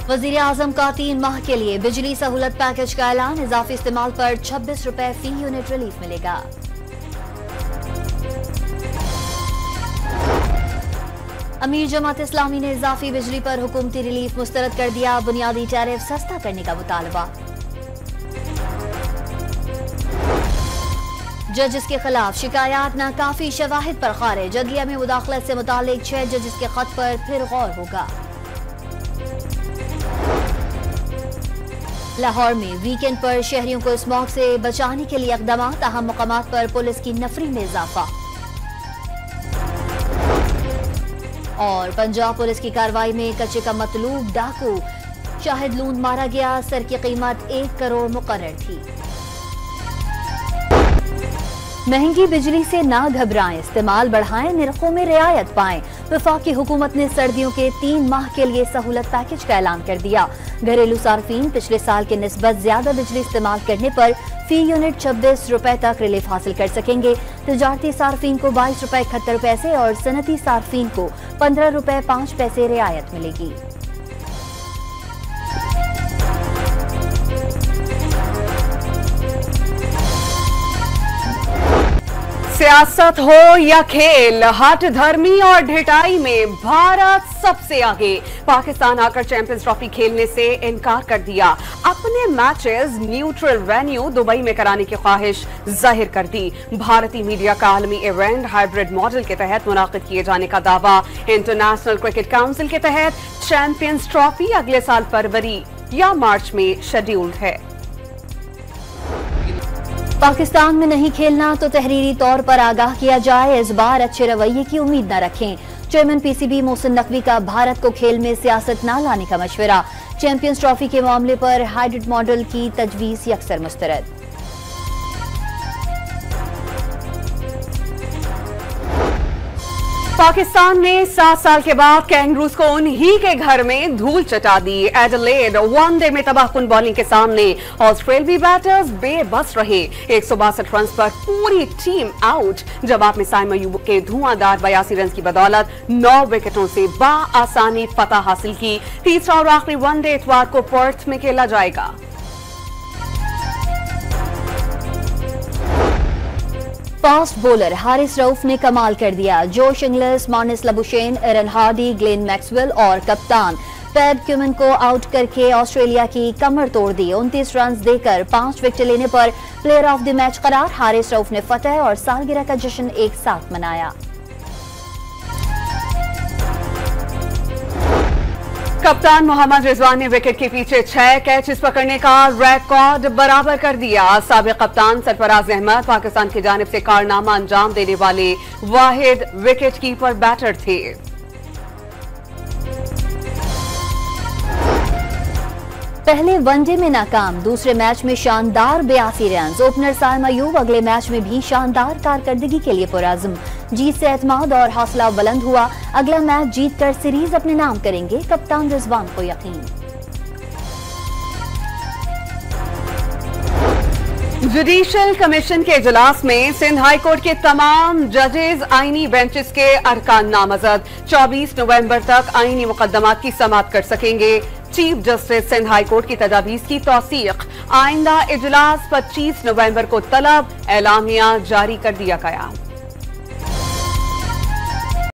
वजीर आजम का 3 माह के लिए बिजली सहूलत पैकेज का ऐलान। इजाफी इस्तेमाल पर 26 रुपए फी यूनिट रिलीफ मिलेगा। अमीर जमात इस्लामी ने इजाफी बिजली पर हुकूमती रिलीफ मुस्तरद कर दिया। बुनियादी टैरिफ सस्ता करने का मुतालबा। जजेस के खिलाफ शिकायत नाकाफी शवाहिद पर खारिज। अदलिया में मुदाखलत से मुतालिक 6 जजेस के खत पर फिर गौर होगा। लाहौर में वीकेंड पर शहरियों को स्मॉग से बचाने के लिए इक़दाम। अहम मकामात पर पुलिस की नफरी में इजाफा। और पंजाब पुलिस की कार्रवाई में कच्चे का मतलूब डाकू शाहिद लूंद मारा गया। सर की कीमत 1 करोड़ मुकर्रर थी। महंगी बिजली से ना घबराएं, इस्तेमाल बढ़ाएं, निरखों में रियायत पाएं। वफाकी हुकूमत ने सर्दियों के 3 माह के लिए सहूलत पैकेज का ऐलान कर दिया। घरेलू सार्फिन पिछले साल के निस्बत ज्यादा बिजली इस्तेमाल करने पर फी यूनिट 26 रुपए तक रिलीफ हासिल कर सकेंगे। तिजारती सार्फिन को 22 रुपए 71 पैसे और सनती सार्फिन को 15 रुपए 5 पैसे रियायत मिलेगी। सियासत हो या खेल, हठ धर्मी और ढिठाई में भारत सबसे आगे। पाकिस्तान आकर चैंपियंस ट्रॉफी खेलने से इनकार कर दिया। अपने मैचेस न्यूट्रल वेन्यू दुबई में कराने की ख्वाहिश जाहिर कर दी। भारतीय मीडिया का आलमी इवेंट हाइब्रिड मॉडल के तहत मुनाकिद किए जाने का दावा। इंटरनेशनल क्रिकेट काउंसिल के तहत चैंपियंस ट्रॉफी अगले साल फरवरी या मार्च में शेड्यूल्ड है। पाकिस्तान में नहीं खेलना तो तहरीरी तौर पर आगाह किया जाए। इस बार अच्छे रवैये की उम्मीद न रखें। चेयरमैन पीसीबी मोहसिन नकवी का भारत को खेल में सियासत न लाने का मशवरा। चैंपियंस ट्रॉफी के मामले पर हाइब्रिड मॉडल की तजवीज यकसर मुस्तरद। पाकिस्तान ने 7 साल के बाद कैंगरूज को उन्हीं के घर में धूल चटा दी। एडिलेड वनडे में तबाहकुन बॉलिंग के सामने ऑस्ट्रेलियाई बैटर्स बेबस रहे। 162 रन पर पूरी टीम आउट। जवाब में साइम अयूब के धुआंधार 82 रन की बदौलत 9 विकेटों से बाआसानी फतह हासिल की। तीसरा और आखिरी वनडे इतवार को पर्थ में खेला जाएगा। फास्ट बॉलर हारिस रऊफ ने कमाल कर दिया। जोश इंग्लिस, मार्नस लबुशेन, एरन हार्डी, ग्लेन मैक्सवेल और कप्तान पैट क्यूमन को आउट करके ऑस्ट्रेलिया की कमर तोड़ दी। 29 रन देकर 5 विकेट लेने पर प्लेयर ऑफ द मैच करार। हारिस रऊफ ने फतह और सालगिरह का जश्न एक साथ मनाया। कप्तान मोहम्मद रिजवान ने विकेट के पीछे 6 कैचेस पकड़ने का रिकॉर्ड बराबर कर दिया। साबिक कप्तान सरफराज अहमद पाकिस्तान की जानिब से कारनामा अंजाम देने वाले वाहिद विकेट कीपर बैटर थे। पहले वनडे में नाकाम, दूसरे मैच में शानदार 82 रन। ओपनर साइम अयूब अगले मैच में भी शानदार कारकर्दगी के लिए पुराज़म। जीत से एतमाद और हौसला बुलंद हुआ। अगला मैच जीतकर सीरीज अपने नाम करेंगे, कप्तान रिजवान को यकीन। जुडिशल कमीशन के इजलास में सिंध हाई कोर्ट के तमाम जजेस आईनी बेंचेस के अरकान नामजद। 24 नवंबर तक आईनी मुकदमात की समाअत कर सकेंगे। Chief justice Sindh high court की तजावीज की तौसीक। आइंदा इजलास 25 नवंबर को तलब। एलामिया जारी कर दिया गया।